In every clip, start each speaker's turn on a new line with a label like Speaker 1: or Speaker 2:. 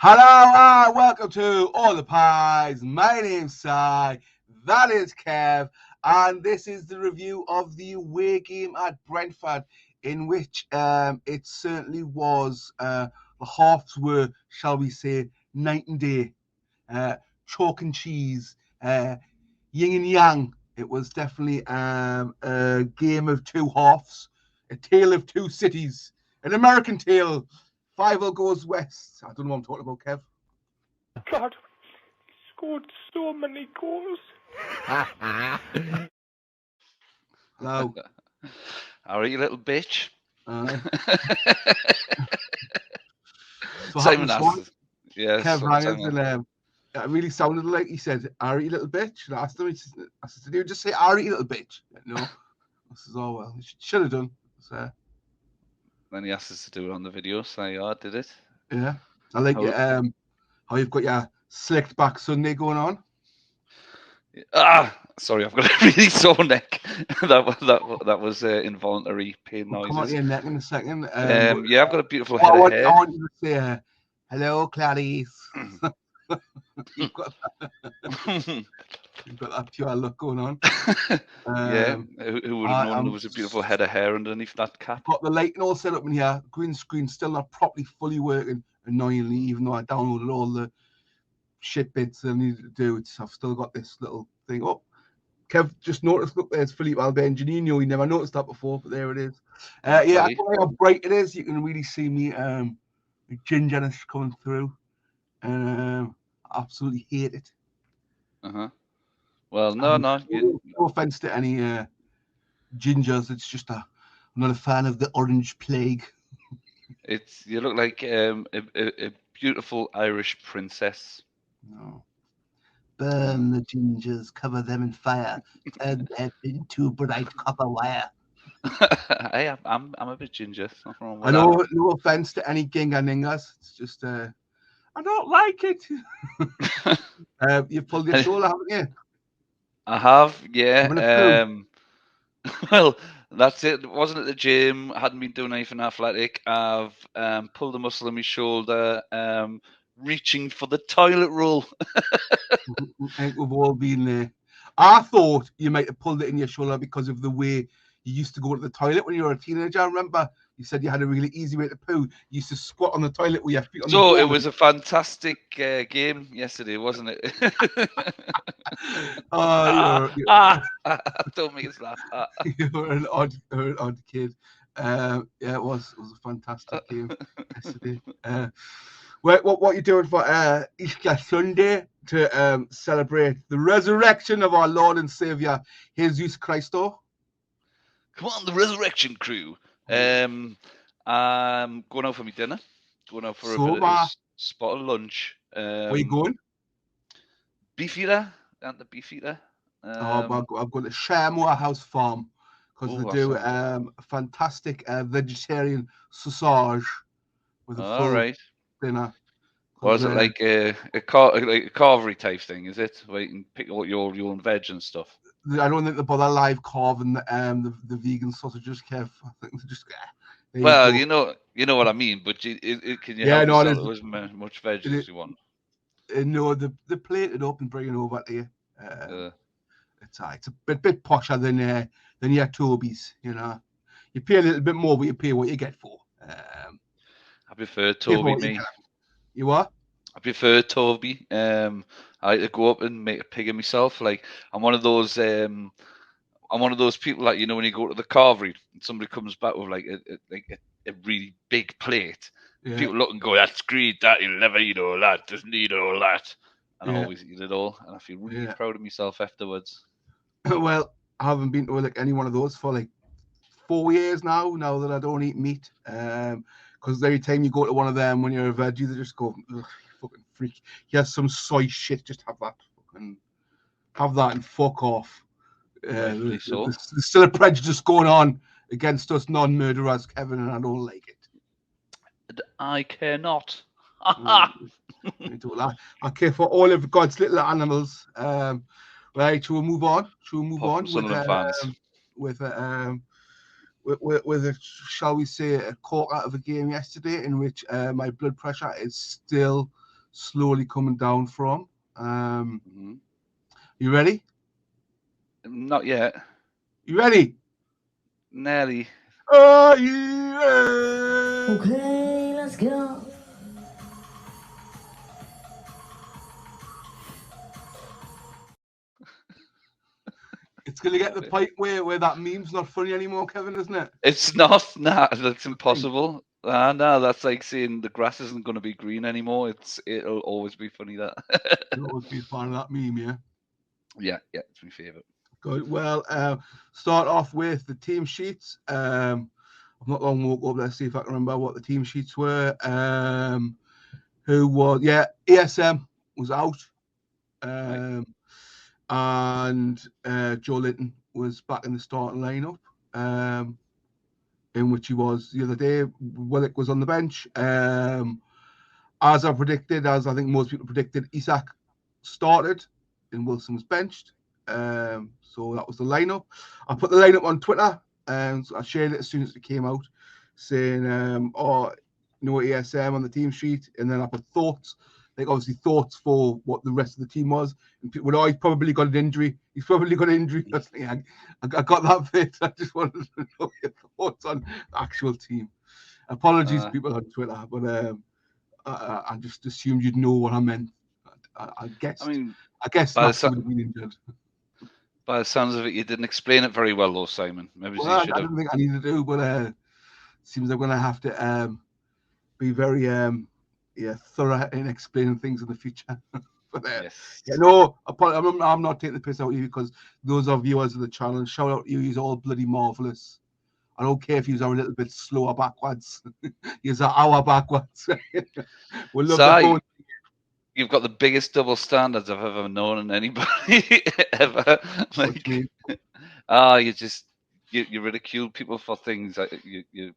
Speaker 1: Hello and welcome to All the Pies. My name's Si, that is Kev, and this is the review of the away game at Brentford, in which it certainly was. The halves were, shall we say, night and day, chalk and cheese, yin and yang. It was definitely a game of two halves, a tale of two cities, an American tale. 5-0 goes west. I don't know what I'm talking about, Kev.
Speaker 2: God, he scored so many goals.
Speaker 1: Hello.
Speaker 3: All right, you little bitch.
Speaker 1: So
Speaker 3: Simon
Speaker 1: happened,
Speaker 3: asks. Yes.
Speaker 1: Kev rang us and it really sounded like he said, "Are you little bitch?" And I asked him, I said, "Did you just say, are you little bitch?" No. I said, "Oh, well, you should have done." So,
Speaker 3: Then he asked us to do it on the video, so I did it.
Speaker 1: yeah. I like how you've got your slicked back Sunday going on.
Speaker 3: Sorry, I've got a really sore neck. that was involuntary pain noises.
Speaker 1: We'll come on to your neck in a second.
Speaker 3: Yeah, I've got a beautiful head of hair.
Speaker 1: I want you to say, "Hello, Clarice." You've got that pure look going on.
Speaker 3: Yeah, who would have known there was a beautiful head of hair underneath that cap?
Speaker 1: Got the lighting all set up in here. Green screen still not properly fully working, annoyingly, even though I downloaded all the shit bits I needed to do. I've still got this little thing up. Kev just noticed, look, there's Philippe Albenjanino. He never noticed that before, but there it is. Yeah, I don't know how bright it is. You can really see me gingerness coming through. And I absolutely hate it.
Speaker 3: Well, no.
Speaker 1: No offense to any gingers. It's just I'm not a fan of the orange plague.
Speaker 3: You look like a beautiful Irish princess.
Speaker 1: No. Burn the gingers, cover them in fire, turn them into bright copper wire.
Speaker 3: Hey, I'm a bit ginger.
Speaker 1: I know, no offense to any ginga ningas. It's just I don't like it. You've pulled your shoulder, haven't you?
Speaker 3: I have, yeah. Well, that's it. It wasn't at the gym. I hadn't been doing anything athletic. I've pulled a muscle in my shoulder, reaching for the toilet roll.
Speaker 1: I think we've all been there. I thought you might have pulled it in your shoulder because of the way you used to go to the toilet when you were a teenager. I remember you said you had a really easy way to poo. You used to squat on the toilet with your feet on the floor.
Speaker 3: So it was a fantastic game yesterday, wasn't it? Don't make us laugh.
Speaker 1: You're an odd kid. Yeah, it was a fantastic game yesterday. What are you doing for Easter Sunday to celebrate the resurrection of our Lord and Savior Jesus Christo?
Speaker 3: Come on, the resurrection crew. I'm going out for my dinner. Going out for a bit of spot of lunch.
Speaker 1: Where you going?
Speaker 3: Beefeater. And the Beefeater.
Speaker 1: I've got to Sharemore House Farm because they do a fantastic vegetarian sausage with a full dinner.
Speaker 3: Was it like a carvery type thing? Is it where you can pick out your own veg and stuff?
Speaker 1: I don't think they bother live carving the vegan sausages, Kev. I think they just.
Speaker 3: Well, you know what I mean. But can you help yourself as much veg as you want?
Speaker 1: No, they plate it up and bring it over to you. It's a bit posher than your Toby's. You know, you pay a little bit more, but you pay what you get for.
Speaker 3: I prefer Toby. Me.
Speaker 1: You what?
Speaker 3: I prefer Toby. I like to go up and make a pig of myself. Like I'm one of those people, like, you know, when you go to the carvery and somebody comes back with like a really big plate. Yeah. People look and go, "That's great. That he'll never eat all that. Doesn't eat all that." And I always eat it all, and I feel really proud of myself afterwards.
Speaker 1: Well, I haven't been to like any one of those for like 4 years now. Now that I don't eat meat, because every time you go to one of them when you're a veggie, they just go, "Ugh, fucking freak. Here's some soy shit. Just have that. Fucking have that and fuck off." There's still a prejudice going on against us non-murderers, Kevin, and I don't like it.
Speaker 3: I cannot.
Speaker 1: Okay, for all of God's little animals. Right, shall we move on? With a, shall we say, a corker of a game yesterday in which my blood pressure is still slowly coming down from. You ready?
Speaker 3: Not yet.
Speaker 1: You ready?
Speaker 3: Nearly.
Speaker 1: Are you ready?
Speaker 4: Okay, let's go.
Speaker 1: It's going to get to the point where that meme's not funny anymore, Kevin, isn't it?
Speaker 3: It's not. Nah, that's impossible. No, that's like saying the grass isn't going to be green anymore. It'll always be funny that.
Speaker 1: You'll always be a fan of that meme, yeah?
Speaker 3: Yeah, it's my favourite.
Speaker 1: Good. Well, start off with the team sheets. I've not long woke up. Let's see if I can remember what the team sheets were. ESM was out. And Joe Linton was back in the starting lineup, in which he was the other day. Willock was on the bench. As I predicted, as I think most people predicted, Isak started and Wilson was benched. So that was the lineup. I put the lineup on Twitter, so I shared it as soon as it came out, saying, no ESM on the team sheet. And then I put thoughts, obviously thoughts for what the rest of the team was. And people, he's probably got an injury. He's probably got an injury. I got that bit. I just wanted to know your thoughts on the actual team. Apologies to people on Twitter, but I just assumed you'd know what I meant. I guess Maxi would have been injured.
Speaker 3: By the sounds of it, you didn't explain it very well, though, Simon. Maybe
Speaker 1: I don't think I need to do, but it seems I'm going to have to be very thorough in explaining things in the future. But
Speaker 3: yes.
Speaker 1: I'm not taking the piss out of you, because those are viewers of the channel. Shout out to you. You're all bloody marvelous. I don't care if you are a little bit slower backwards. You're an hour backwards. We'll love the phone.
Speaker 3: You've got the biggest double standards I've ever known in anybody ever. Like, you ridicule people for things that you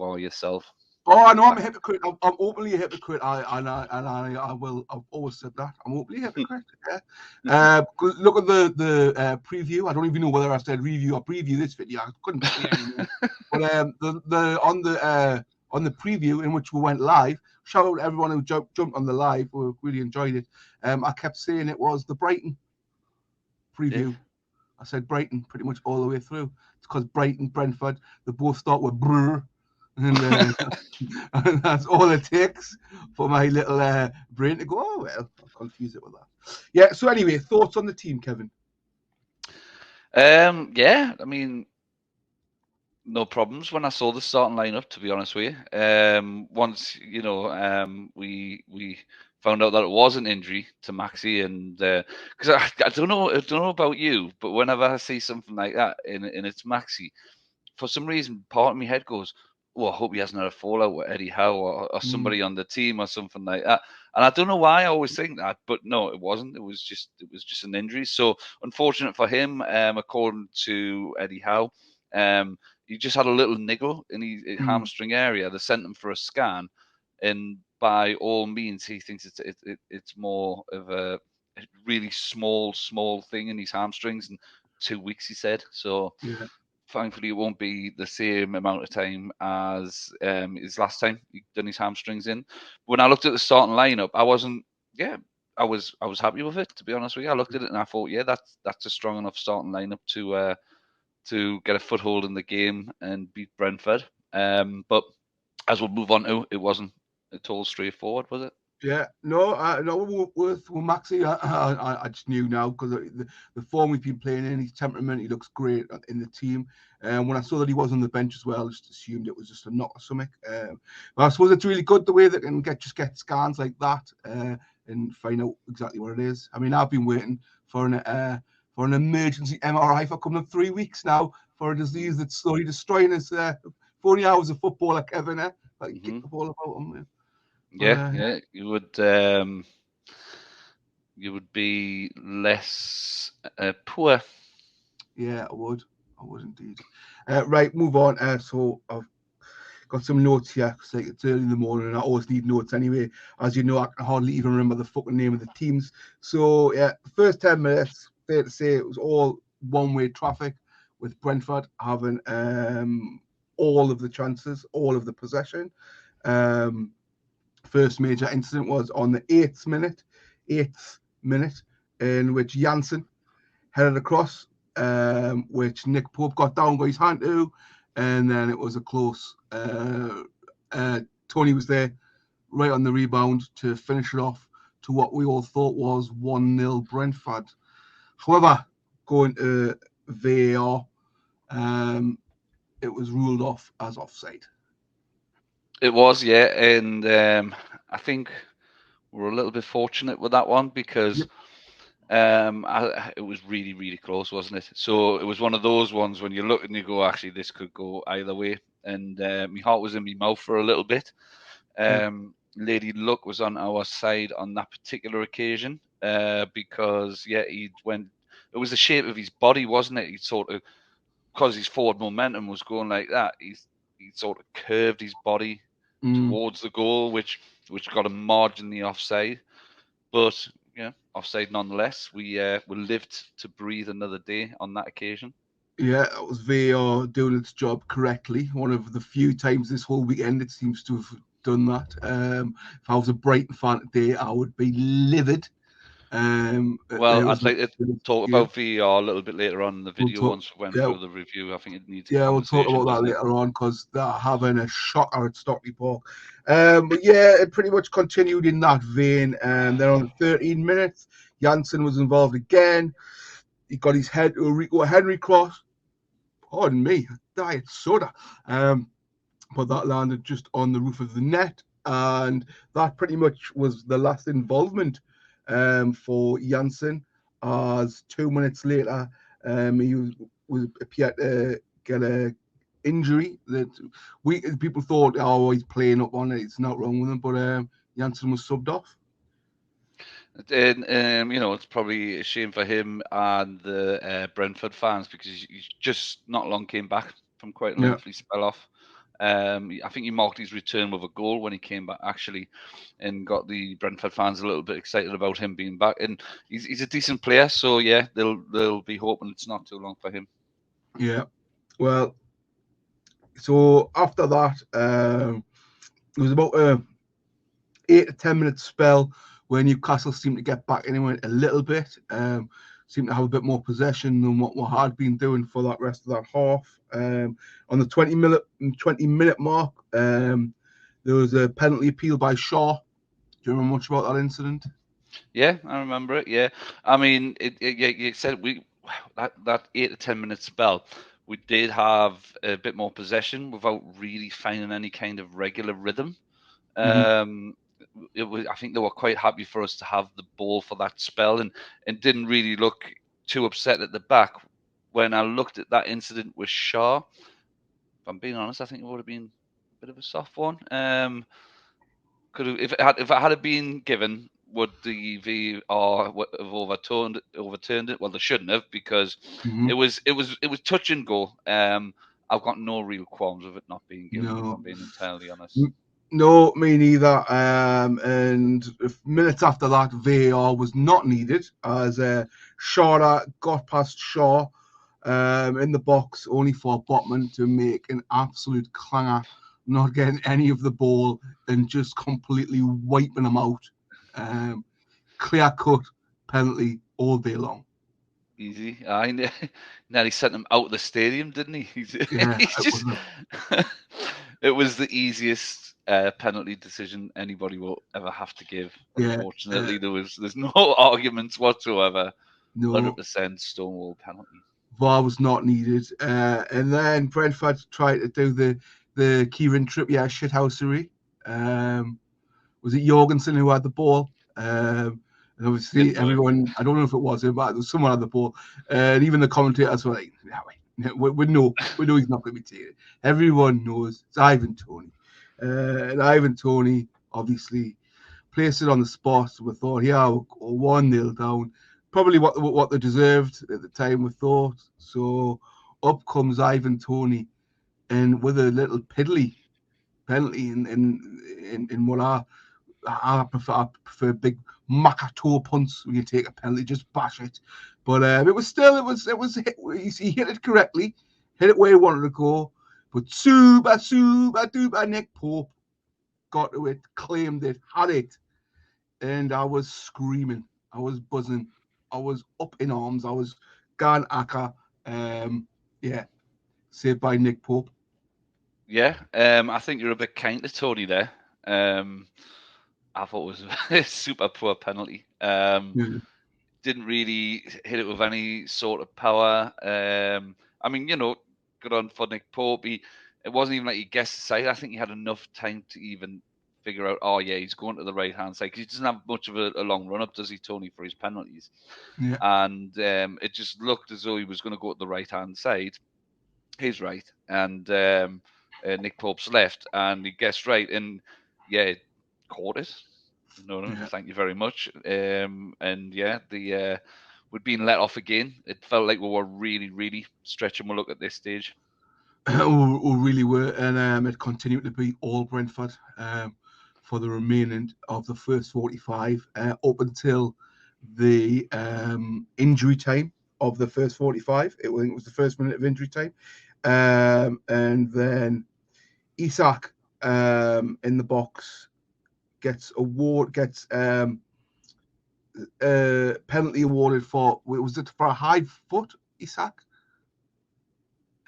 Speaker 3: are yourself.
Speaker 1: Oh, I know I'm a hypocrite. I'm openly a hypocrite. I will. I've always said that. I'm openly a hypocrite. Yeah. Look at the preview. I don't even know whether I said review or preview this video. I couldn't be anymore. But on the preview in which we went live, shout out to everyone who jumped on the live. We really enjoyed it. I kept saying it was the Brighton preview. Yeah. I said Brighton pretty much all the way through. It's because Brighton, Brentford, they both start with brr. And that's all it takes for my little brain to go, oh, well, I'll confuse it with that. Yeah, so anyway, thoughts on the team, Kevin?
Speaker 3: Yeah, I mean, no problems when I saw the starting lineup, to be honest with you. Once, we found out that it was an injury to Maxi, and because I don't know about you, but whenever I see something like that and it's Maxi, for some reason, part of my head goes, "Oh, I hope he hasn't had a fallout with Eddie Howe or somebody on the team or something like that." And I don't know why I always think that, but no, it wasn't. It was just an injury. So unfortunate for him. According to Eddie Howe, he just had a little niggle in his hamstring area. They sent him for a scan, and by all means, he thinks it's more of a really small thing in his hamstrings. And 2 weeks, he said. So.
Speaker 1: Yeah.
Speaker 3: Thankfully, it won't be the same amount of time as his last time he done his hamstrings in. When I looked at the starting lineup, I was happy with it, to be honest with you. I looked at it and I thought, yeah, that's a strong enough starting lineup to get a foothold in the game and beat Brentford. But as we'll move on to, it wasn't at all straightforward, was it?
Speaker 1: Yeah, no, with Maxi, I just knew now, because the form we've been playing in, his temperament, he looks great in the team. And when I saw that he was on the bench as well, I just assumed it was just a knock or something. But I suppose it's really good the way they can get scans like that and find out exactly what it is. I mean, I've been waiting for an emergency MRI for coming up 3 weeks now for a disease that's slowly destroying us. 40 hours of footballer, Kevin, like kick the ball about him.
Speaker 3: Yeah, you would be less poor.
Speaker 1: Yeah, I would indeed. Right, move on. So I've got some notes here, because it's early in the morning and I always need notes anyway. As you know, I can hardly even remember the fucking name of the teams. So yeah, the first 10 minutes, fair to say, it was all one-way traffic, with Brentford having all of the chances, all of the possession. First major incident was on the eighth minute, in which Janssen headed across, which Nick Pope got down by his hand to, and then it was a close. Tony was there right on the rebound to finish it off to what we all thought was 1-0 Brentford. However, going to VAR, it was ruled off as offside.
Speaker 3: It was, yeah, and I think we're a little bit fortunate with that one because it was really, really close, wasn't it? So it was one of those ones when you look and you go, actually, this could go either way. And my heart was in my mouth for a little bit. Lady Luck was on our side on that particular occasion because, yeah, it was the shape of his body, wasn't it? He sort of, because his forward momentum was going like that, he sort of curved his body towards the goal, which got him marginally offside. But yeah, offside nonetheless. We lived to breathe another day on that occasion.
Speaker 1: Yeah, it was VAR doing its job correctly. One of the few times this whole weekend it seems to have done that. If I was a Brighton fan today, I would be livid.
Speaker 3: Well, I'd like to talk about VAR a little bit later on in the video once we went through the review. I think it needs a conversation.
Speaker 1: We'll talk about that later on because they're having a shocker at Stockley Park. But yeah, it pretty much continued in that vein. Then on 13 minutes, Janssen was involved again. He got his head to a Rico Henry cross. Pardon me, diet soda. But that landed just on the roof of the net. And that pretty much was the last involvement for Janssen, as 2 minutes later he appeared to get a injury that people thought, oh, he's playing up on it, it's not wrong with him, but Janssen was subbed off.
Speaker 3: And it's probably a shame for him and the Brentford fans because he's just not long came back from quite a lengthy spell off. I think he marked his return with a goal when he came back, actually, and got the Brentford fans a little bit excited about him being back. And he's a decent player, so yeah, they'll be hoping it's not too long for him.
Speaker 1: Yeah, well, so after that, it was about a 8 to 10 minute spell where Newcastle seemed to get back anyway a little bit. Seemed to have a bit more possession than what we had been doing for that rest of that half. On the 20 minute mark, there was a penalty appeal by Shaw. Do you remember much about that incident?
Speaker 3: Yeah, I remember it. Yeah, I mean, you said that 8 to 10 minute spell, we did have a bit more possession without really finding any kind of regular rhythm. I think they were quite happy for us to have the ball for that spell and didn't really look too upset at the back. When I looked at that incident with Shaw, if I'm being honest, I think it would have been a bit of a soft one. If it had been given, would the VAR have overturned it? Well, they shouldn't have because it was touch and go. I've got no real qualms with it not being given. If I'm being entirely honest.
Speaker 1: No, me neither. And minutes after that, VAR was not needed as Shaw got past Shaw in the box only for Botman to make an absolute clanger, not getting any of the ball and just completely wiping them out. Clear cut penalty all day long.
Speaker 3: Easy. Nearly sent him out of the stadium, didn't he? It was the easiest penalty decision anybody will ever have to give. Unfortunately, there's no arguments whatsoever. 100% Stonewall penalty.
Speaker 1: VAR was not needed, and then Brentford tried to do the Kieran Trippier shithousery. Was it Jorgensen who had the ball? And obviously, everyone, I don't know if it was him, but there was someone had the ball. And even the commentators were like, we know he's not going to be taken. Everyone knows it's Ivan Toney. And Ivan Toney obviously placed it on the spot. We thought, yeah, we're 1-0 down. Probably what they deserved at the time, we thought. So up comes Ivan Toney, and with a little piddly penalty in what I prefer big Makato punts when you take a penalty, just bash it. But it was he hit it correctly, hit it where he wanted to go. But super duper Nick Pope got to it, claimed it, had it, and I was screaming. I was buzzing. I was up in arms. I was going Aka. Yeah, saved by Nick Pope.
Speaker 3: Yeah, I think you're a bit kind to Tony there. I thought it was a super poor penalty. Didn't really hit it with any sort of power. I mean, good on for Nick Pope. It wasn't even like he guessed the side. I think he had enough time to even figure out, oh yeah, he's going to the right hand side, because he doesn't have much of a long run up, does he, Tony, for his penalties?
Speaker 1: Yeah.
Speaker 3: And it just looked as though he was going to go to the right hand side, his right, and Nick Pope's left, and he guessed right, and yeah, caught it.
Speaker 1: Yeah.
Speaker 3: Thank you very much. And yeah, we'd been let off again. It felt like we were really, really stretching my luck at this stage.
Speaker 1: we really were, and it continued to be all Brentford for the remaining of the first 45 up until the injury time of the first 45. I think it was the first minute of injury time, and then Isak in the box gets penalty awarded for, was it for a high foot, Isak?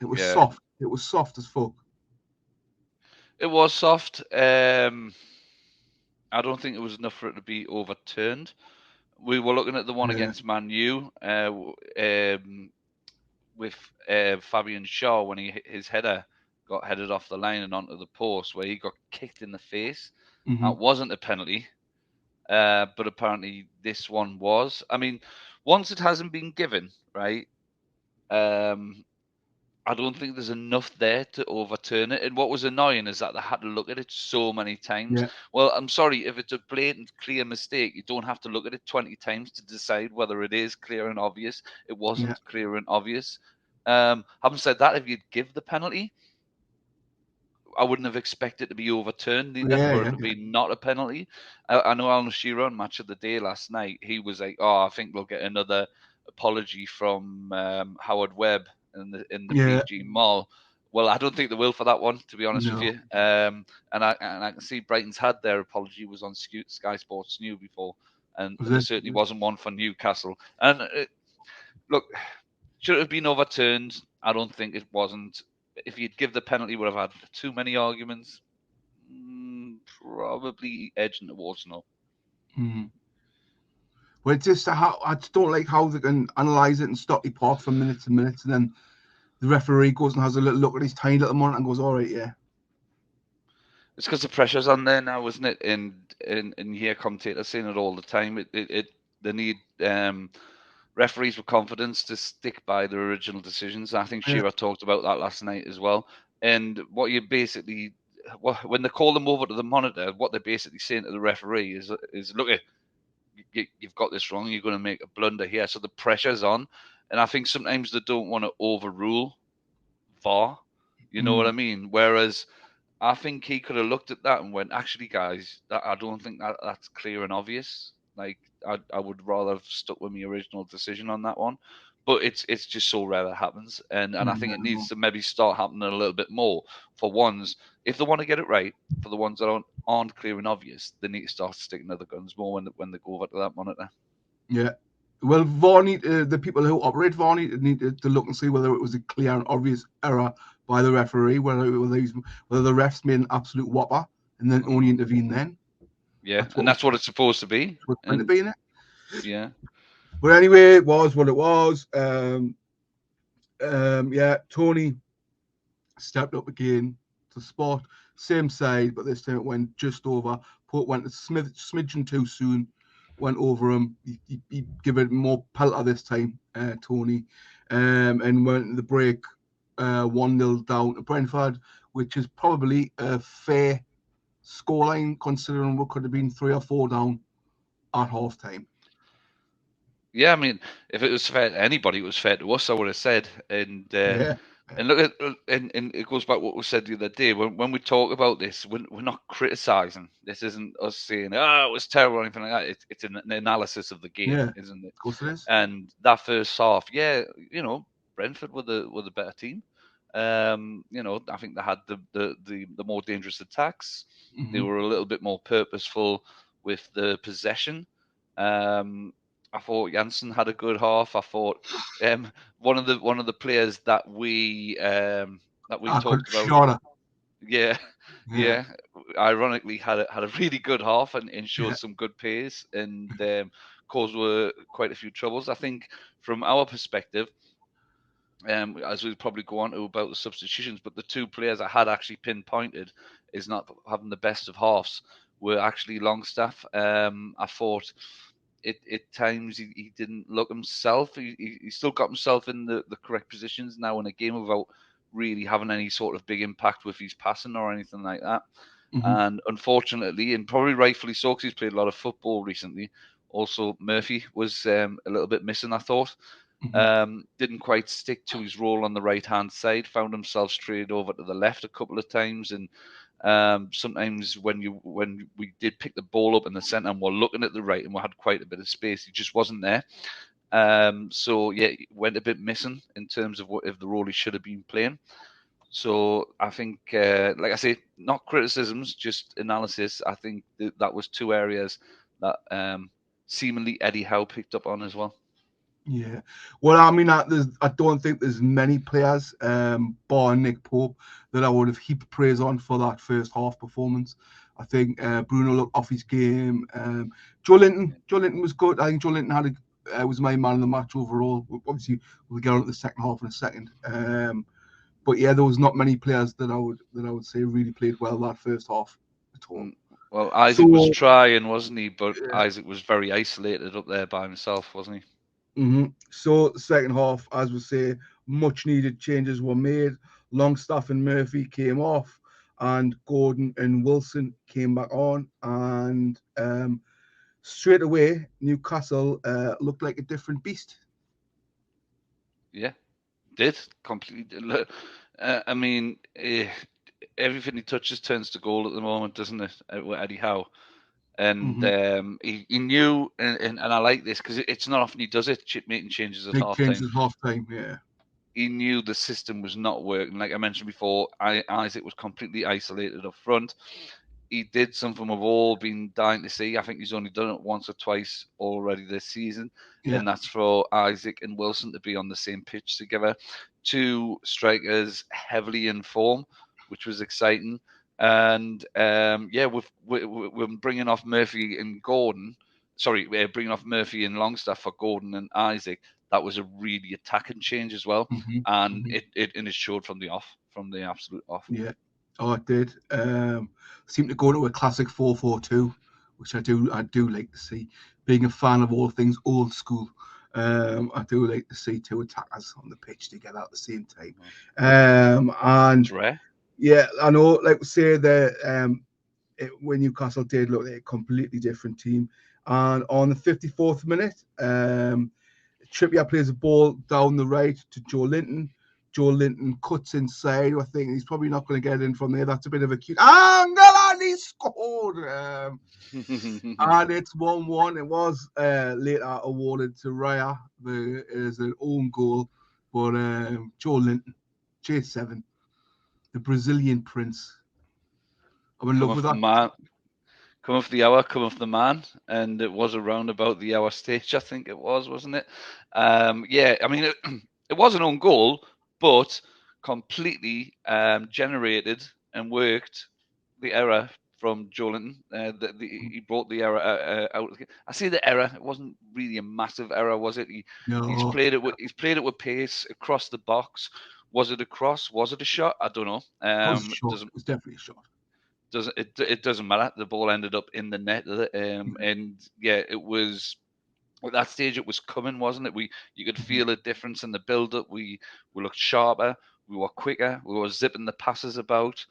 Speaker 1: It was soft. It was soft as fuck.
Speaker 3: It was soft. I don't think it was enough for it to be overturned. We were looking at the one against Man U with Fabian Shaw when his header got headed off the line and onto the post, where he got kicked in the face. That wasn't a penalty, but apparently this one was. I mean, once it hasn't been given, right? I don't think there's enough there to overturn it. And what was annoying is that they had to look at it so many times.
Speaker 1: Yeah.
Speaker 3: Well, I'm sorry, if it's a blatant, clear mistake, you don't have to look at it 20 times to decide whether it is clear and obvious. It wasn't clear and obvious. Having said that, if you'd give the penalty, I wouldn't have expected it to be overturned either, for it to be not a penalty. I know Alan Shearer on Match of the Day last night, he was like, I think we'll get another apology from Howard Webb in the BG Mall. Well, I don't think they will for that one, to be honest with you. And I can see Brighton's had their apology, was on Sky Sports New before, and there certainly wasn't one for Newcastle. And look, should it have been overturned? I don't think it wasn't. If you'd give the penalty, would have had too many arguments. Probably edging towards no.
Speaker 1: Well, it's just I just don't like how they can analyse it and Stockley Park for minutes and minutes, and then the referee goes and has a little look at his tiny little monitor and goes, "All right, yeah."
Speaker 3: It's because the pressure's on there now, isn't it? And you hear commentators saying it all the time. They need referees with confidence to stick by their original decisions. I think Shearer talked about that last night as well. And what you basically, when they call them over to the monitor, what they're basically saying to the referee is look, you've got this wrong. You're going to make a blunder here. So the pressure's on. And I think sometimes they don't want to overrule VAR. You know what I mean? Whereas I think he could have looked at that and went, actually, guys, I don't think that's clear and obvious. Like, I would rather have stuck with my original decision on that one. But it's just so rare that happens. And I think it needs to maybe start happening a little bit more for ones, if they want to get it right, for the ones that aren't clear and obvious, they need to start sticking to the guns more when they go over to that monitor.
Speaker 1: Yeah. Well, VAR the people who operate VAR need to look and see whether it was a clear and obvious error by the referee, whether the refs made an absolute whopper and then only intervene then.
Speaker 3: Yeah, that's what it's supposed to be.
Speaker 1: What's meant to be in it.
Speaker 3: Yeah.
Speaker 1: But anyway, it was what it was. Tony stepped up again to spot, same side, but this time it went just over. Pope went a smidgen too soon, went over him. He give it more pelter this time, Tony, and went in the break 1-0 down to Brentford, which is probably a fair scoreline considering what could have been 3 or 4 down at half time.
Speaker 3: Yeah, I mean, if it was fair to anybody, it was fair to us, I would have said. And look at, and it goes back to what we said the other day. When we talk about this, we're not criticising. This isn't us saying, it was terrible or anything like that. It's an analysis of the game, isn't it?
Speaker 1: Of course it is.
Speaker 3: And that first half, Brentford were the better team. I think they had the more dangerous attacks. They
Speaker 1: Mhm.
Speaker 3: were a little bit more purposeful with the possession. I thought Janssen had a good half. I thought one of the players that we
Speaker 1: I could
Speaker 3: talked about,
Speaker 1: shorter.
Speaker 3: yeah,
Speaker 1: Yeah.
Speaker 3: yeah, ironically had a really good half and
Speaker 1: Yeah.
Speaker 3: showed some good pace and caused quite a few troubles. I think from our perspective, as we'll probably go on to about the substitutions, but the two players I had actually pinpointed is not having the best of halves were actually Longstaff. I thought at times he didn't look himself. He still got himself in the correct positions now in a game without really having any sort of big impact with his passing or anything like that.
Speaker 1: Mhm.
Speaker 3: And unfortunately, and probably rightfully so, because he's played a lot of football recently. Also, Murphy was a little bit missing, I thought.
Speaker 1: Mhm.
Speaker 3: Didn't quite stick to his role on the right hand side. Found himself strayed over to the left a couple of times, and sometimes when we did pick the ball up in the centre and we're looking at the right and we had quite a bit of space, he just wasn't there. So yeah, he went a bit missing in terms of what if the role he should have been playing. So I think, like I say, not criticisms, just analysis. I think that was two areas that seemingly Eddie Howe picked up on as well.
Speaker 1: Yeah. Well, I mean, I don't think there's many players, bar Nick Pope, that I would have heaped praise on for that first half performance. I think Bruno looked off his game. Joe Linton was good. I think Joe Linton was my man of the match overall. Obviously, we'll get on to the second half in a second. But yeah, there was not many players that I would say really played well that first half at all.
Speaker 3: Well, Isaac was
Speaker 1: So
Speaker 3: trying, wasn't he? But
Speaker 1: yeah.
Speaker 3: Isaac was very isolated up there by himself, wasn't he?
Speaker 1: So second half, as we say, much needed changes were made. Longstaff and Murphy came off, and Gordon and Wilson came back on, and straight away Newcastle looked like a different beast.
Speaker 3: Yeah, did completely. I mean, everything he touches turns to gold at the moment, doesn't it? With Eddie Howe, and
Speaker 1: Mm-hmm.
Speaker 3: he knew, and I like this because it's not often he does it. Making changes at
Speaker 1: Big
Speaker 3: half time.
Speaker 1: changes half time, yeah.
Speaker 3: He knew the system was not working. Like I mentioned before, Isaac was completely isolated up front. He did something we've all been dying to see. I think he's only done it once or twice already this season,
Speaker 1: Yeah.
Speaker 3: and that's for Isaac and Wilson to be on the same pitch together. Two strikers heavily in form, which was exciting. And yeah, we're bringing off Murphy and Gordon. Sorry, we're bringing off Murphy and Longstaff for Gordon and Isaac. That was a really attacking change as well,
Speaker 1: Mm-hmm.
Speaker 3: and
Speaker 1: Mm-hmm.
Speaker 3: it showed from the absolute off.
Speaker 1: Yeah. Oh, it did. Seemed to go to a classic 4-4-2, which I do like to see. Being a fan of all things old school, I do like to see two attackers on the pitch together at the same time. And
Speaker 3: It's rare.
Speaker 1: yeah, I know, like we say that when Newcastle did look like a completely different team. And on the 54th minute, Trippier plays a ball down the right to Joe Linton. Joe Linton cuts inside. I think he's probably not going to get in from there. That's a bit of a cute angle, and he scored. And it's 1-1. It was later awarded to Raya as an own goal, but Joe Linton, J7, the Brazilian prince. I'm in
Speaker 3: Come
Speaker 1: love with
Speaker 3: off the
Speaker 1: that.
Speaker 3: man, come off the hour, come off the man, and it was around about the hour stage, I think it was, wasn't it? Yeah, I mean, it was an own goal, but completely generated and worked the error from Jolinton. He brought the error out. I say the error. It wasn't really a massive error, was it? He's
Speaker 1: No,
Speaker 3: played it with pace across the box. Was it a cross? Was it a shot? I don't know.
Speaker 1: it was a
Speaker 3: It
Speaker 1: shot.
Speaker 3: doesn't
Speaker 1: It was definitely a shot.
Speaker 3: it doesn't matter. The ball ended up in the net, and yeah, it was at that stage it was coming, wasn't it? You could feel a difference in the build up. We looked sharper, we were quicker, we were zipping the passes about.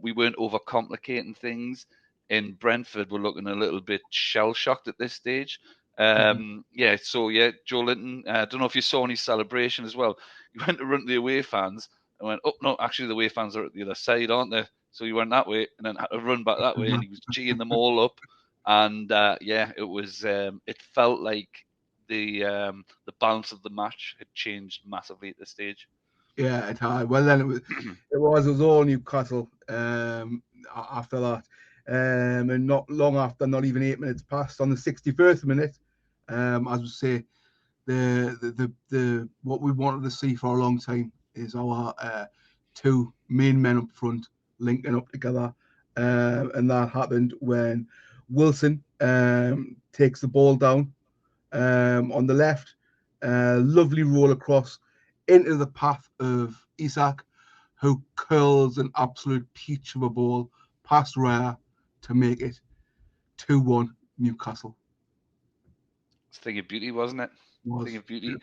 Speaker 3: We weren't overcomplicating things. In Brentford, we're looking a little bit shell shocked at this stage. Yeah, so yeah, Joe Linton. I don't know if you saw any celebration as well. He went to run to the away fans and went, "Oh no, actually the away fans are at the other side, aren't they?" So he went that way and then had to run back that way, and he was geeing them all up. And yeah, it was. It felt like the balance of the match had changed massively at this stage.
Speaker 1: Yeah, it had. Well, then it was all Newcastle after that. And not long after, not even 8 minutes passed, on the 61st minute, as we say, the what we wanted to see for a long time is our two main men up front linking up together. And that happened when Wilson takes the ball down on the left. Lovely roll across into the path of Isak, who curls an absolute peach of a ball past Raya to make it 2-1 Newcastle.
Speaker 3: It's a thing of beauty, wasn't it?
Speaker 1: Was
Speaker 3: Thing of beauty.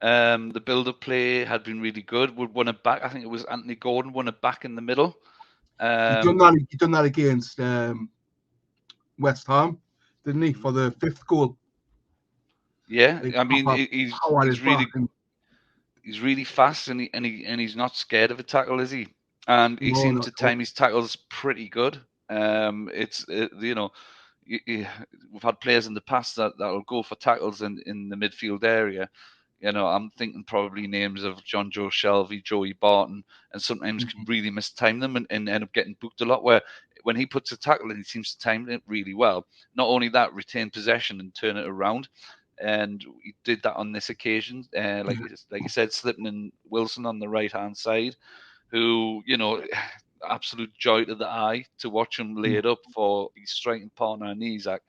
Speaker 3: The build-up play had been really good. Would won it back. I think it was Anthony Gordon won it back in the middle.
Speaker 1: He done that against West Ham, didn't he, for the 5th goal?
Speaker 3: Yeah,
Speaker 1: Like,
Speaker 3: I mean he's really fast and he's not scared of a tackle, is he? And he seems to time his tackles pretty good. We've had players in the past that will go for tackles in the midfield area. I'm thinking probably names of John Joe Shelby, Joey Barton, and sometimes can really mistime them and end up getting booked a lot. Where when he puts a tackle in, he seems to time it really well. Not only that, retain possession and turn it around. And he did that on this occasion, like you said, slipping in Wilson on the right-hand side, who, absolute joy to the eye to watch him lay it up for his striking partner in Isak,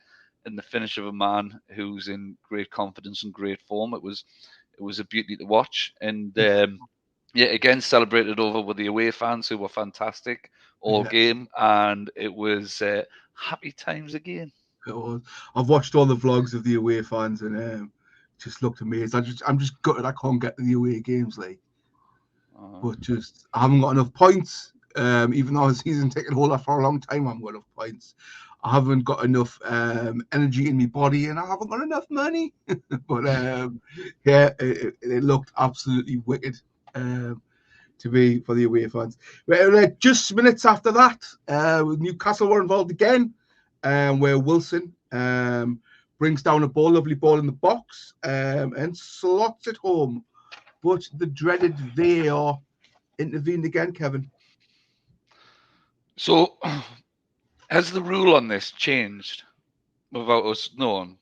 Speaker 3: and the finish of a man who's in great confidence and great form. It was a beauty to watch, and again celebrated over with the away fans who were fantastic all game, and it was happy times again.
Speaker 1: I've watched all the vlogs of the away fans and just looked amazed. I'm just gutted I can't get to the away games, but just I haven't got enough points. Even though the season ticket holder for a long time, I haven't got enough points. I haven't got enough energy in my body, and I haven't got enough money. But it looked absolutely wicked to be for the away fans. But just minutes after that, Newcastle were involved again. Where Wilson brings down a lovely ball in the box, and slots it home. But the dreaded VAR intervened again, Kevin.
Speaker 3: So, has the rule on this changed without us knowing?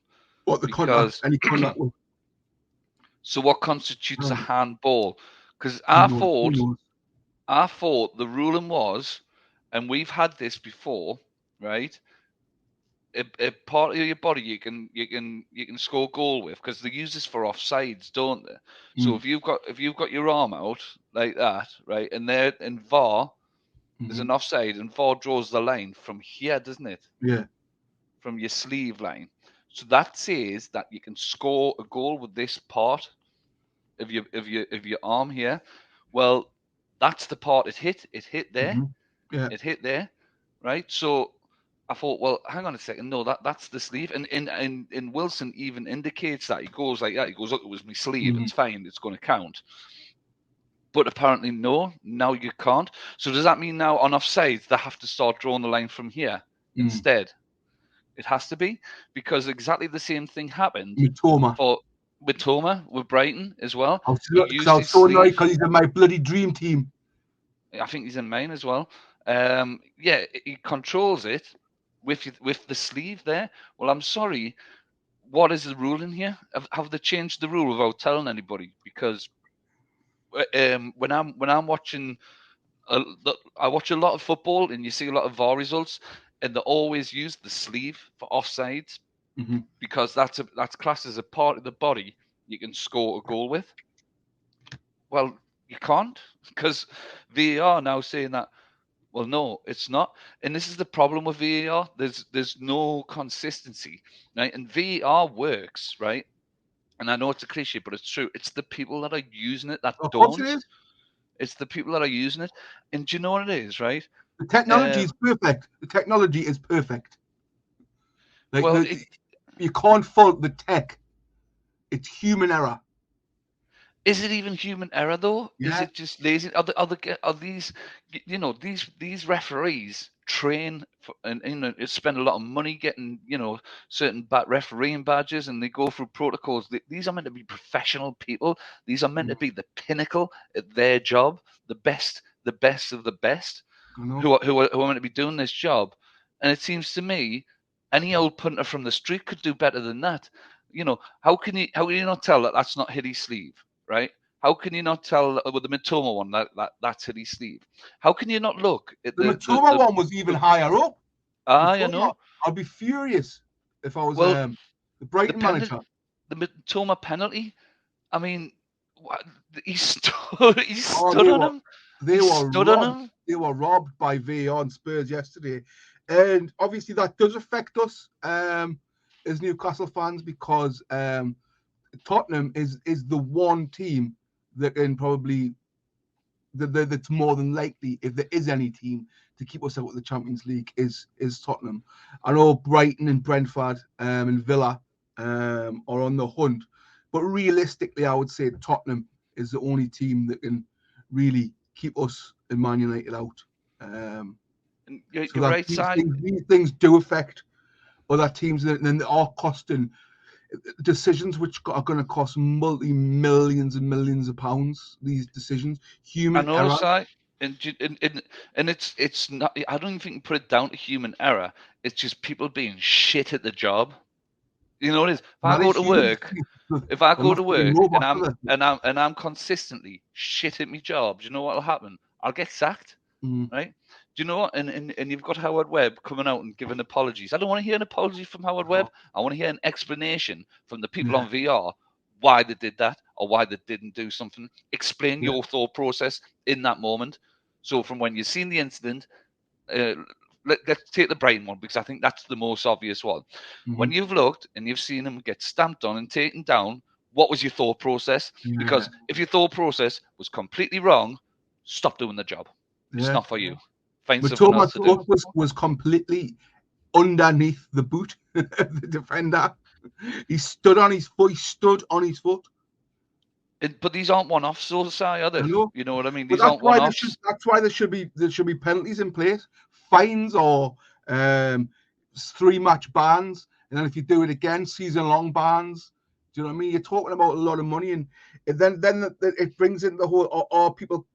Speaker 1: What the contact? Any contact?
Speaker 3: So, what constitutes a handball? Because I thought the ruling was, and we've had this before, right? A part of your body you can score a goal with, because they use this for offsides, don't they? So if you've got your arm out like that, right, and there in VAR there's an offside, and VAR draws the line from here, doesn't it?
Speaker 1: Yeah.
Speaker 3: From your sleeve line. So that says that you can score a goal with this part of your arm here. Well, that's the part it hit. It hit there.
Speaker 1: Yeah.
Speaker 3: It hit there, right? So I thought, well, hang on a second. No, that's the sleeve. And Wilson even indicates that. He goes like that. He goes, look, it was my sleeve. It's fine. It's going to count. But apparently, no. Now you can't. So does that mean now on offsides they have to start drawing the line from here instead? It has to be, because exactly the same thing happened with Toma, with Brighton as well.
Speaker 1: I was so annoyed because he's in my bloody dream team.
Speaker 3: I think he's in mine as well. He controls it with the sleeve there. Well, I'm sorry. What is the rule in here? Have they changed the rule without telling anybody? Because when I'm watching, I watch a lot of football, and you see a lot of VAR results, and they always use the sleeve for offsides because that's classed as a part of the body you can score a goal with. Well, you can't, because VAR now saying that. Well, no, it's not. And this is the problem with VAR. There's no consistency, right? And VAR works, right? And I know it's a cliche, but it's true. It's the people that are using it that don't. It's the people that are using it. And do you know what it is, right?
Speaker 1: The technology is perfect. The technology is perfect. You can't fault the tech. It's human error.
Speaker 3: Is it even human error though?
Speaker 1: Yeah.
Speaker 3: Is it just lazy? Are these these referees train and spend a lot of money getting certain refereeing badges, and they go through protocols. These are meant to be professional people. These are meant to be the pinnacle at their job, the best of the best, who are meant to be doing this job. And it seems to me any old punter from the street could do better than that. How can you not tell that that's not hit his sleeve, right? How can you not tell with the Mitoma one that's hit his sleeve? How can you not look at
Speaker 1: the Mitoma one was even higher up.
Speaker 3: I know.
Speaker 1: I'd be furious if I was
Speaker 3: the
Speaker 1: Brighton manager.
Speaker 3: The Mitoma penalty. I mean, he stood on him.
Speaker 1: They were robbed by VAR and Spurs yesterday, and obviously that does affect us as Newcastle fans, because Tottenham is the one team that can probably that's more than likely, if there is any team to keep us out of the Champions League, is Tottenham. I know Brighton and Brentford and Villa are on the hunt, but realistically, I would say Tottenham is the only team that can really keep us and Man United out.
Speaker 3: You're right,
Speaker 1: these things do affect other teams, and then they are costing decisions which are going to cost multi-millions and millions of pounds. These decisions, human error.
Speaker 3: And it's not. I don't even think you can put it down to human error. It's just people being shit at the job. You know what it is? If I go to work and I'm consistently shit at my job, do you know what will happen? I'll get sacked, right? Do you know what? And you've got Howard Webb coming out and giving apologies. I don't want to hear an apology from Howard Webb. I want to hear an explanation from the people on VR why they did that or why they didn't do something. Explain your thought process in that moment. So from when you've seen the incident, let's take the Brighton one, because I think that's the most obvious one. When you've looked and you've seen him get stamped on and taken down, what was your thought process? Because if your thought process was completely wrong, stop doing the job. It's not for you. Find something else to do.
Speaker 1: Was completely underneath the boot, the defender. He stood on his foot.
Speaker 3: But these aren't one-offs, so are they? You know what I mean? These
Speaker 1: aren't
Speaker 3: one-offs.
Speaker 1: That's why there should be penalties in place, fines, or 3-match bans, and then if you do it again, season-long bans. Do you know what I mean? You're talking about a lot of money, and then it brings in the whole are people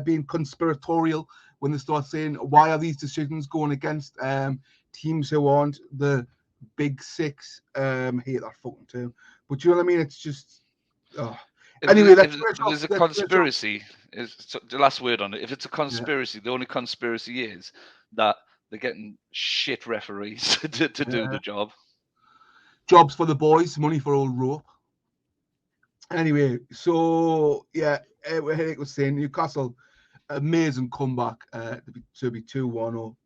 Speaker 1: being conspiratorial when they start saying, why are these decisions going against teams who aren't the big six? I hate that fucking term, but you know what I mean? It's just. Anyway,
Speaker 3: if there's a conspiracy, is the last word on it. If it's a conspiracy, the only conspiracy is that they're getting shit referees to do the job.
Speaker 1: Jobs for the boys, money for old Rope. Anyway, so Henrik was saying Newcastle, amazing comeback to be 2-1 up.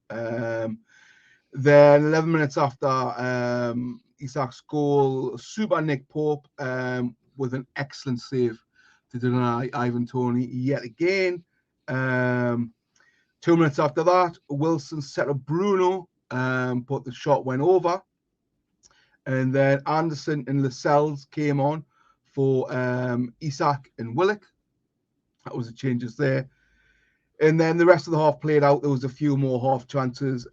Speaker 1: Then 11 minutes after Isak's goal, Super Nick Pope with an excellent save to deny Ivan Toney yet again. 2 minutes after that, Wilson set up Bruno, but the shot went over. And then Anderson and Lascelles came on for Isak and Willock. That was the changes there. And then the rest of the half played out. There was a few more half chances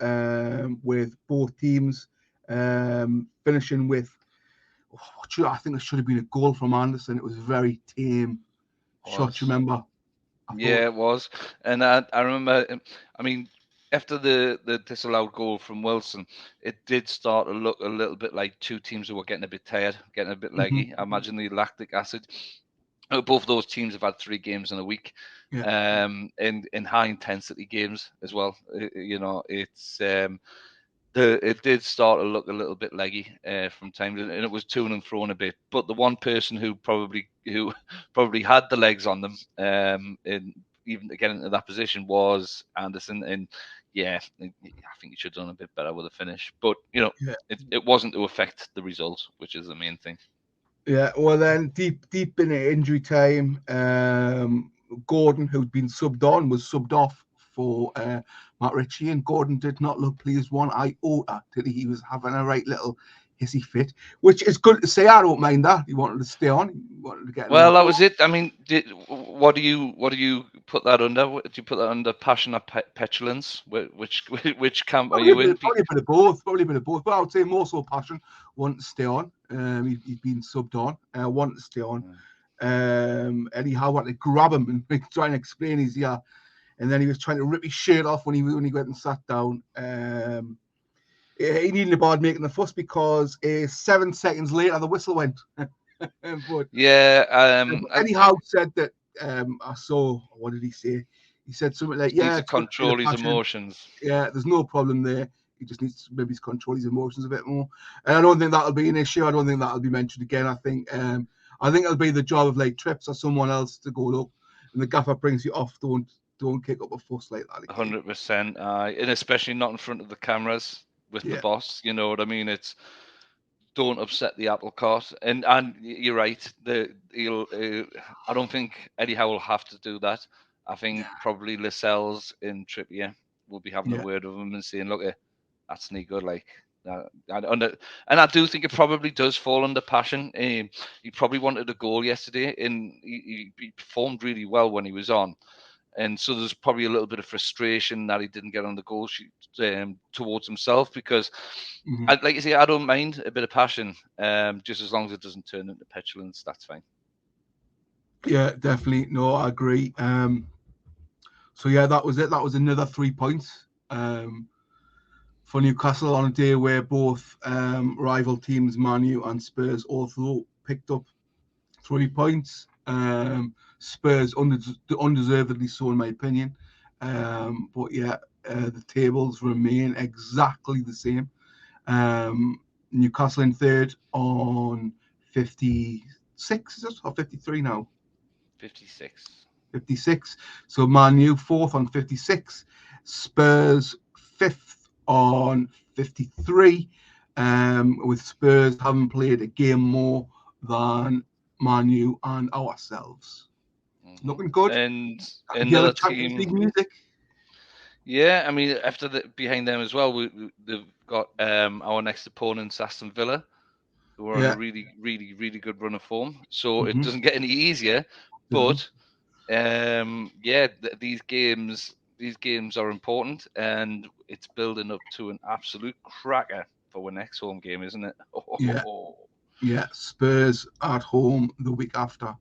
Speaker 1: with both teams finishing with, I think it should have been a goal from Anderson. It was a very tame shot, you remember?
Speaker 3: It was. And I remember, I mean, after the disallowed goal from Wilson, it did start to look a little bit like two teams who were getting a bit tired, getting a bit leggy. I imagine the lactic acid. Both of those teams have had 3 games in a week, in high intensity games as well. It's it did start to look a little bit leggy from times, and it was to and fro a bit. But the one person who probably had the legs on them, in even to get into that position, was Anderson. And I think he should have done a bit better with the finish. But it wasn't to affect the result, which is the main thing.
Speaker 1: Yeah, well then, deep in the injury time, Gordon, who'd been subbed on, was subbed off for Matt Ritchie, and Gordon did not look pleased one iota. He was having a right little is he fit? Which is good to say. I don't mind that. He wanted to stay on. He wanted to get.
Speaker 3: Well, that was it. I mean, what do you put that under? Do you put that under passion or petulance? Which camp are you in?
Speaker 1: Probably a bit of both. Probably a bit of both. But I would say more so passion. Wanted to stay on. He'd been subbed on. Wanted to stay on. Eddie Howe wanted to grab him and try and explain his and then he was trying to rip his shirt off when he went and sat down. He needed a bad making the fuss because 7 seconds later the whistle went. But Eddie Howe said that I saw. What did he say? He said something like, "Yeah,
Speaker 3: to control his emotions.
Speaker 1: Yeah, there's no problem there. He just needs to maybe control his emotions a bit more." And I don't think that'll be an issue. I don't think that'll be mentioned again. I think it'll be the job of like Trips or someone else to go, look, and the gaffer brings you off. Don't kick up a fuss like that.
Speaker 3: 100%, and especially not in front of the cameras with the boss. You know what I mean? It's don't upset the apple cart. And you're right. I don't think Eddie Howe will have to do that. I think probably Lascelles and Trippier will be having a word with him and saying, look, that's not good. Like, and I do think it probably does fall under passion. He probably wanted a goal yesterday, and he performed really well when he was on. And so there's probably a little bit of frustration that he didn't get on the goal sheet towards himself because, like you say, I don't mind a bit of passion, just as long as it doesn't turn into petulance. That's fine.
Speaker 1: Yeah, definitely. No, I agree. So yeah, that was it. That was another 3 points for Newcastle on a day where both rival teams, Man U and Spurs, also picked up 3 points. Spurs undeservedly so, in my opinion. But yeah, the tables remain exactly the same. Newcastle in third on 56, is it? Or 53 now? 56. So Man U fourth on 56. Spurs fifth on 53. With Spurs having played a game more than Man U and ourselves. Looking good.
Speaker 3: And another team.
Speaker 1: League music.
Speaker 3: Yeah, I mean, behind them as well, they've got our next opponents, Aston Villa, who are on a really, really, really good run of form. So it doesn't get any easier. But these games are important, and it's building up to an absolute cracker for our next home game, isn't it?
Speaker 1: Yeah, Spurs at home the week after.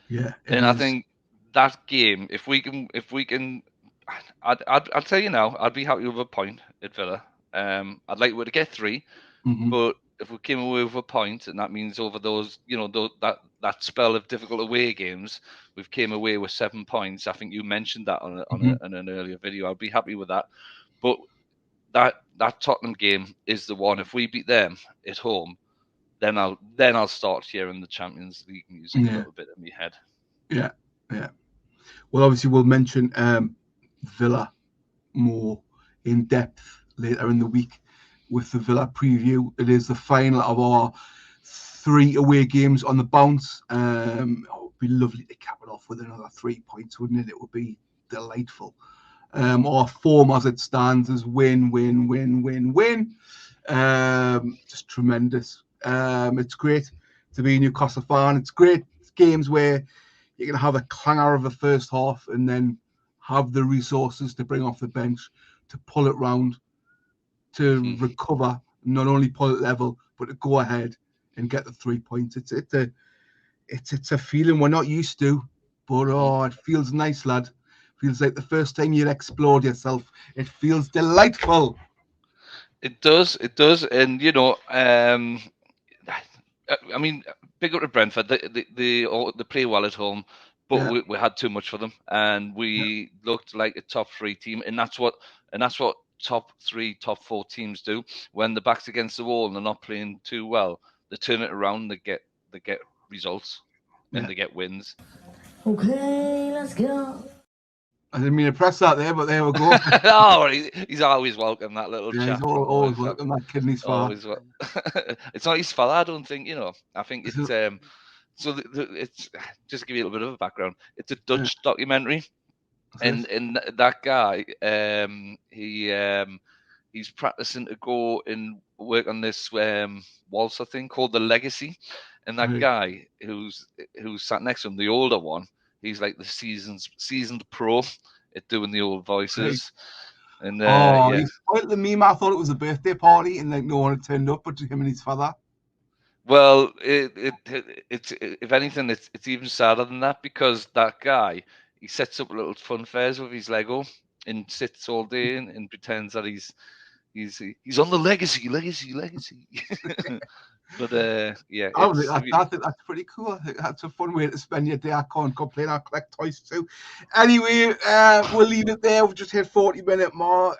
Speaker 1: Yeah,
Speaker 3: and I think that game, if we can, I'll tell you now, I'd be happy with a point at Villa. I'd like to get 3, but if we came away with a point, and that means over those, that spell of difficult away games, we've came away with 7 points. I think you mentioned that on an earlier video. I'd be happy with that. But that Tottenham game is the one. If we beat them at home, then I'll start hearing the Champions League music a little bit in my head.
Speaker 1: Yeah. Well, obviously we'll mention Villa more in depth later in the week with the Villa preview. It is the final of our 3 away games on the bounce. It would be lovely to cap it off with another 3 points, wouldn't it? It would be delightful. Our form as it stands is win. Just tremendous. It's great to be a Newcastle fan. It's great games where you can have a clanger of the first half and then have the resources to bring off the bench, to pull it round, to recover, not only pull it level, but to go ahead and get the 3 points. It's a feeling we're not used to, but it feels nice, lad. Feels like the first time you'd explored yourself. It feels delightful.
Speaker 3: It does, and I mean, big up to Brentford. They play well at home, but we had too much for them, and we looked like a top 3 team, and that's what top 3, top 4 teams do. When the back's against the wall and they're not playing too well, they turn it around. They get results, and they get wins.
Speaker 4: Okay, let's go.
Speaker 1: I didn't mean to press that there, but there we go.
Speaker 3: He's always welcome, that little chap.
Speaker 1: He's always welcome, that kid in his father.
Speaker 3: It's not his father, I don't think, I think it's so it's just to give you a little bit of a background. It's a Dutch documentary, and that guy, he's practicing to go and work on this waltzer thing called the Legacy, and that guy who's sat next to him, the older one, he's like the seasoned pro at doing the old voices. And
Speaker 1: he spoiled the meme. I thought it was a birthday party and like no one had turned up but him and his father.
Speaker 3: Well, it's if anything, it's even sadder than that, because that guy, he sets up little fun fairs with his Lego and sits all day and pretends that he's on the legacy. But yeah,
Speaker 1: I think that's pretty cool. I think that's a fun way to spend your day. I can't complain. I collect toys too. Anyway, we'll leave it there. We've just hit 40-minute mark.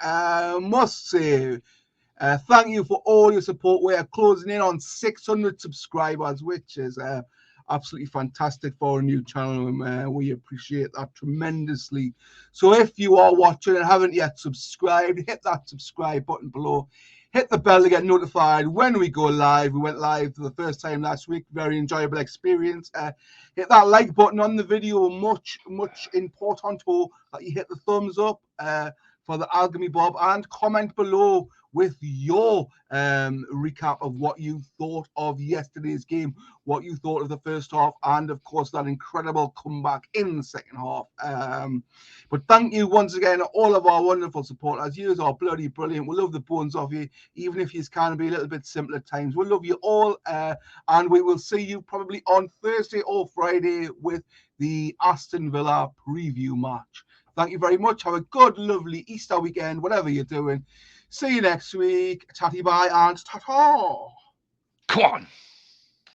Speaker 1: Must say, thank you for all your support. We're closing in on 600 subscribers, which is absolutely fantastic for a new channel, and we appreciate that tremendously. So if you are watching and haven't yet subscribed, hit that subscribe button below. Hit the bell to get notified when we go live. We went live for the first time last week. Very enjoyable experience. Hit that like button on the video. Much important that you hit the thumbs up for the Alchemy Bob, and comment below with your recap of what you thought of yesterday's game, what you thought of the first half, and of course that incredible comeback in the second half. But thank you once again, all of our wonderful supporters. You are bloody brilliant. We love the bones of you, even if you can be a little bit simple at times. We love you all, and we will see you probably on Thursday or Friday with the Aston Villa preview match. Thank you very much. Have a good, lovely Easter weekend, whatever you're doing. See you next week. Tatty bye and ta-ta.
Speaker 3: Come on.